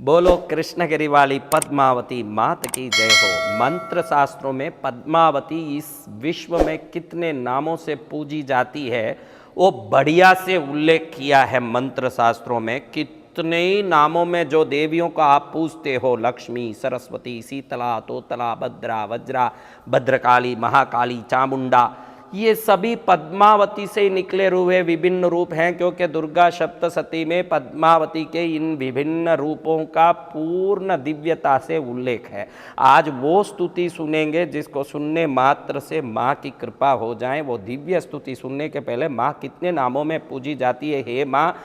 बोलो कृष्णगिरी वाली पद्मावती मात की जय हो। मंत्र शास्त्रों में पद्मावती इस विश्व में कितने नामों से पूजी जाती है वो बढ़िया से उल्लेख किया है मंत्र शास्त्रों में। कितने ही नामों में जो देवियों का आप पूजते हो, लक्ष्मी, सरस्वती, शीतला, तोतला, भद्रा, वज्रा, भद्रकाली, महाकाली, चामुंडा, ये सभी पद्मावती से निकले हुए विभिन्न रूप हैं, क्योंकि दुर्गा सप्तशती में पद्मावती के इन विभिन्न रूपों का पूर्ण दिव्यता से उल्लेख है। आज वो स्तुति सुनेंगे जिसको सुनने मात्र से माँ की कृपा हो जाए। वो दिव्य स्तुति सुनने के पहले माँ कितने नामों में पूजी जाती है, हे माँ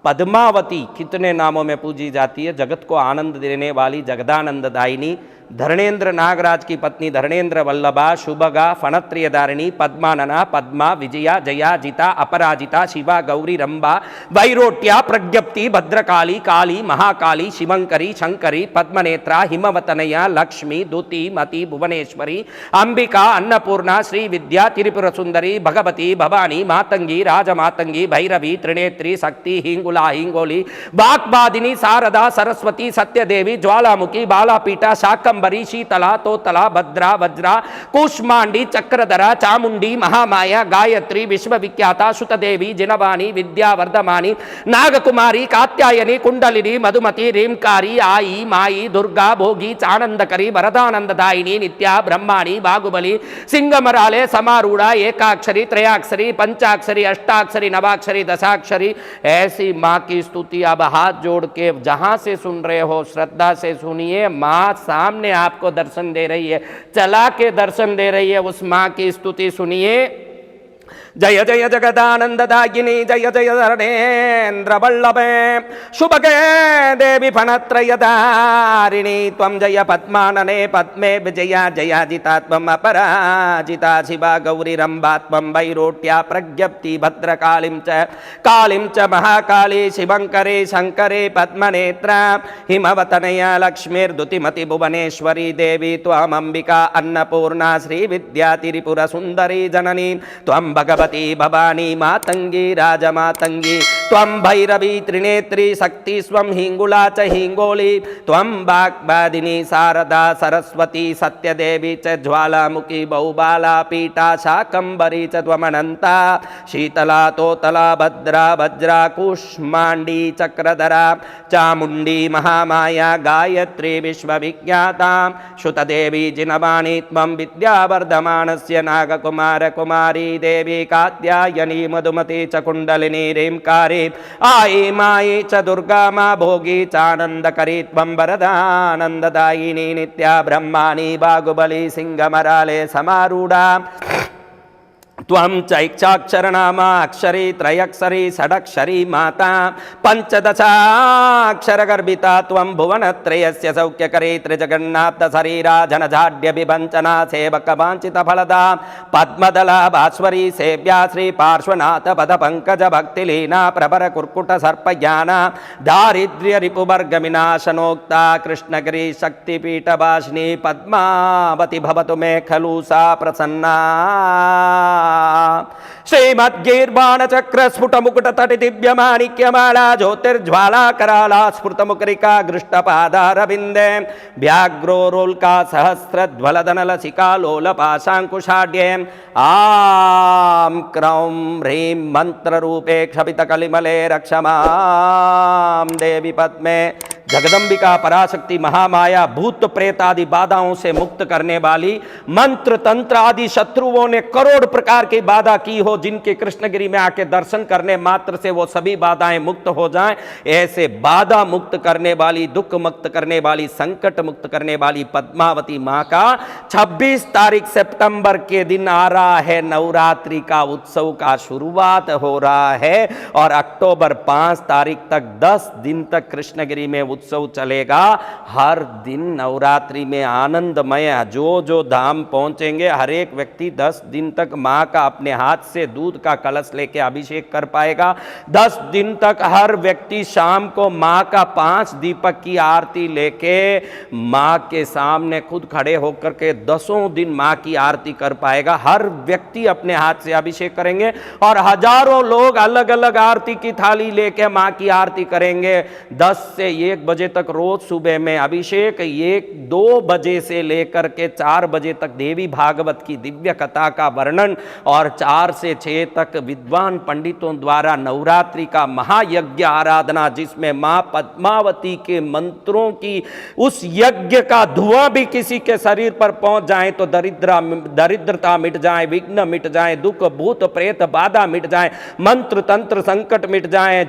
पद्मावती कितने नामों में पूजी जाती है। जगत को आनंद देने वाली जगदानंददायिनी, धर्णेन्द्र नागराज की पत्नी धर्णेन्द्र वल्लभा, शुभगा, फणत्रियदारिणी, पद्मानना, पद्मा, विजया, जया, जिता, अपराजिता, शिवा, गौरी, रंबा, वैरोट्या, प्रज्ञप्ति, भद्रकाली, काली, महाकाली, शिवंकरी, शंकरी, पद्मनेत्रा, हिमवतनया, लक्ष्मी, दुति, मति, भुवनेश्वरी, अंबिका, अन्नपूर्णा, श्री विद्या, त्रिपुर सुंदरी, भगवती, भवानी, मातंगी, राजमातंगी, भैरवी, त्रिनेत्री, शक्ति, हिंगुला, हिंगोली, बागबादिनी, शारदा, सरस्वती, सत्यदेवी, ज्वालामुखी, बालापीठा, शाकंबरी, शीतला, तोतला, भद्रा, वज्रा, कुष्मांडी, चक्रधरा, चामुंडी, महामाया, गायत्री, विश्वविख्याता, सुतदेवी, जिनवाणी, विद्यावर्धमानी, नागकुमारी, कात्यायनी, कुंडलिनी, मधुमती, रीमकारी, आई, माई, दुर्गा, भोगी, चानंदकरी, वरदानंददायिनी, नित्या, ब्रह्माणी, बागुबली, सिंगमराले, समारूढ़ा, एकाक्षरी, त्रयाक्षरी, पंचाक्षरी, अष्टाक्षरी, नवाक्षरी, दशाक्षरी, ऐसी माँ की स्तुति अब हाथ जोड़ के जहां से सुन रहे हो श्रद्धा से सुनिए। माँ सामने आपको दर्शन दे रही है, चला के दर्शन दे रही है, उस माँ की स्तुति सुनिए। जय जय जगदानंददायिनी, जय जय धर्णेन्द्र वल्लभे, शुभगे देवी फणत्रयधारिणी, त्वं जय पद्मानने पद्मे विजया, जया जिता त्वं अपराजिता, शिवा गौरी रंबा त्वं वैरोट्या, प्रज्ञप्ति, भद्रकालीं च महाकाली, शिवंकरे शंकरे, पद्मनेत्रा, हिमवतनया, लक्ष्मीर्दुतिमति, भुवनेश्वरी, देवी त्वं अंबिका, अन्नपूर्णा, श्री विद्या, त्रिपुर सुंदरी, जननी त्वं भगवती, भवानी, मातंगी, राजमातंगी, त्वं भैरवी, त्रिनेत्री, शक्ति स्वं हिंगुला च हिंगोली, त्वं वाग्वादिनी, शारदा, सरस्वती, सत्यदेवी च ज्वालामुखी, बहुबाला, पीठा, शाकंबरी च त्वमनंता, शीतला, तोतला, भद्रा, वज्रा, कुष्मांडी, चक्रधरा, चामुंडी, महामाया, गायत्री, विश्वविख्याता, सुतदेवी, जिनवाणी, त्वं विद्यावर्धमानस्य नागकुमार कुमारी, देवी कात्यायनी, मधुमती च कुंडलिनी, रीमकारी, आई माई च दुर्गा, माँ भोगी, चानंदकरी, त्वं वरदानंददायिनी, नित्या, ब्रह्माणी, बागुबली, सिंगमराले, समारूढ़ा, त्वं चैक्षाक्षरनामा, अक्षरी, त्रयक्षरी, षडक्षरी, माता, पंचदशाक्षरगर्भिता, त्वं भुवनत्रयस्य सौख्यकरी, त्रिजगन्नाथ शरीरा, जनजाड्य विभंचना, सेवक वांछित फलदा, पद्मदला, भास्वरी, सेव्या, श्री पार्श्वनाथ पद पंकज, भक्तिलीना, प्रभर कुर्कुट सर्पयाना, दारिद्र्य रिपुवर्ग विनाशनोक्ता, कृष्णगिरी शक्तिपीठ वासिनी, पद्मावती भवतु मे खलु सा प्रसन्ना। श्रीमद्गीर्वाण चक्र स्फुट मुकुट तटि दिव्य माणिक्यमाला, ज्योतिर्ज्वाला कराला, स्फुट मुकरिका गृष्टपादारविंदे, व्याघ्रोरोल्का सहस्रध्वलदनल शिका लोल पाशांकुशाढ्ये, आं क्रौं ह्रीं मंत्र रूपे क्षपित कलिमले रक्षमां देवी पद्मे। जगदम्बिका, पराशक्ति, महामाया, भूत प्रेत आदि बाधाओं से मुक्त करने वाली, मंत्र तंत्र आदि शत्रुओं ने करोड़ प्रकार की बाधा की हो, जिनके कृष्णगिरी में आके दर्शन करने मात्र से वो सभी बाधाएं मुक्त हो जाएं, ऐसे बाधा मुक्त करने वाली, दुख मुक्त करने वाली, संकट मुक्त करने वाली पद्मावती माँ का 26 तारीख सितंबर के दिन आ रहा है नवरात्रि का उत्सव का शुरुआत हो रहा है, और अक्टूबर 5 तारीख तक 10 दिन तक कृष्णगिरी में उत्सव चलेगा। हर दिन नवरात्रि में आनंदमय, जो जो धाम पहुंचेंगे हर एक व्यक्ति 10 दिन तक मां का अपने हाथ से दूध का कलश लेके अभिषेक कर पाएगा। 10 दिन तक हर व्यक्ति शाम को मां का 5 दीपक की आरती लेके मां के सामने खुद खड़े होकर के 10 दिन मां की आरती कर पाएगा। हर व्यक्ति अपने हाथ से अभिषेक करेंगे और हजारों लोग अलग अलग आरती की थाली लेके मां की आरती करेंगे। 10 से 1 बजे तक रोज सुबह में अभिषेक, 1-2 बजे से लेकर के 4 बजे तक देवी भागवत की दिव्य कथा का वर्णन और 4 से 6 तक विद्वान पंडितों द्वारा नवरात्रि का महायज्ञ आराधना, जिसमें मां पद्मावती के मंत्रों की उस यज्ञ का धुआं भी किसी के शरीर पर पहुंच जाए तो दरिद्रता मिट जाए, विघ्न मिट जाए, दुख भूत प्रेत बाधा मिट जाए, मंत्र तंत्र संकट मिट जाए,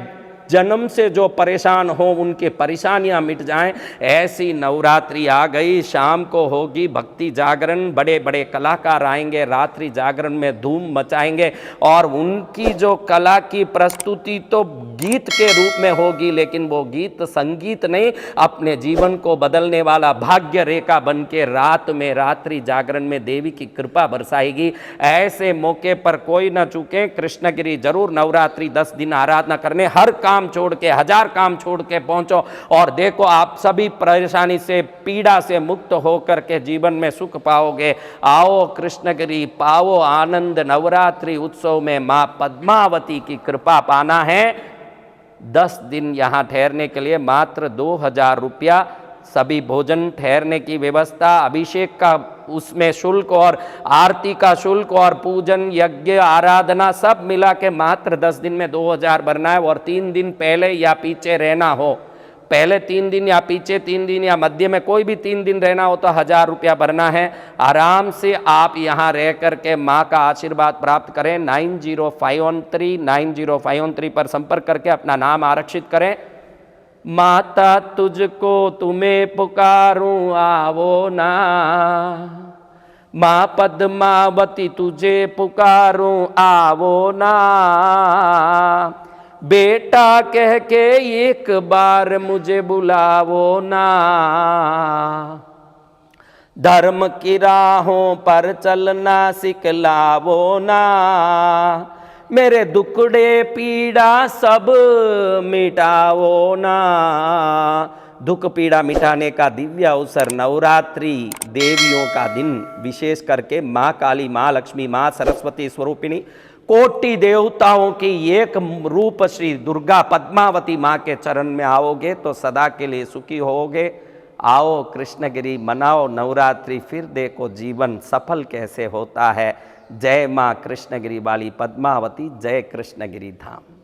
जन्म से जो परेशान हो उनके परेशानियां मिट जाएं। ऐसी नवरात्रि आ गई। शाम को होगी भक्ति जागरण, बड़े बड़े कलाकार आएंगे, रात्रि जागरण में धूम मचाएंगे और उनकी जो कला की प्रस्तुति तो गीत के रूप में होगी, लेकिन वो गीत संगीत नहीं, अपने जीवन को बदलने वाला भाग्य रेखा बन के रात में रात्रि जागरण में देवी की कृपा बरसाएगी। ऐसे मौके पर कोई ना चूके, कृष्णगिरी जरूर नवरात्रि 10 दिन आराधना करने, हर काम छोड़ के, 1000 काम छोड़ के पहुंचो और देखो आप सभी परेशानी से, पीड़ा से मुक्त होकर के जीवन में सुख पाओगे। आओ कृष्णगिरी, पाओ आनंद। नवरात्रि उत्सव में मां पद्मावती की कृपा पाना है। 10 दिन यहां ठहरने के लिए मात्र 2000 रुपया, सभी भोजन ठहरने की व्यवस्था, अभिषेक का उसमें शुल्क और आरती का शुल्क और पूजन यज्ञ आराधना सब मिला के मात्र 10 दिन में 2000 भरना है। और 3 दिन पहले या पीछे रहना हो, पहले 3 दिन या पीछे 3 दिन या मध्य में कोई भी 3 दिन रहना हो तो 1000 रुपया भरना है। आराम से आप यहाँ रह करके माँ का आशीर्वाद प्राप्त करें। 9051390513 पर संपर्क करके अपना नाम आरक्षित करें। माता तुझको तुम्हें पुकारूं आवो ना, माँ पद्मावती तुझे पुकारूं आवो ना, बेटा कह के एक बार मुझे बुलावो ना, धर्म की राहों पर चलना सिखलावो ना, मेरे दुखड़े पीड़ा सब मिटाओ ना। दुख पीड़ा मिटाने का दिव्य अवसर, नवरात्रि देवियों का दिन, विशेष करके माँ काली, माँ लक्ष्मी, माँ सरस्वती स्वरूपिणी, कोटि देवताओं की एक रूप श्री दुर्गा पद्मावती माँ के चरण में आओगे तो सदा के लिए सुखी होगे। आओ कृष्णगिरी मनाओ नवरात्रि, फिर देखो जीवन सफल कैसे होता है। जय माँ कृष्णगिरी वाली पद्मावती, जय कृष्णगिरी धाम।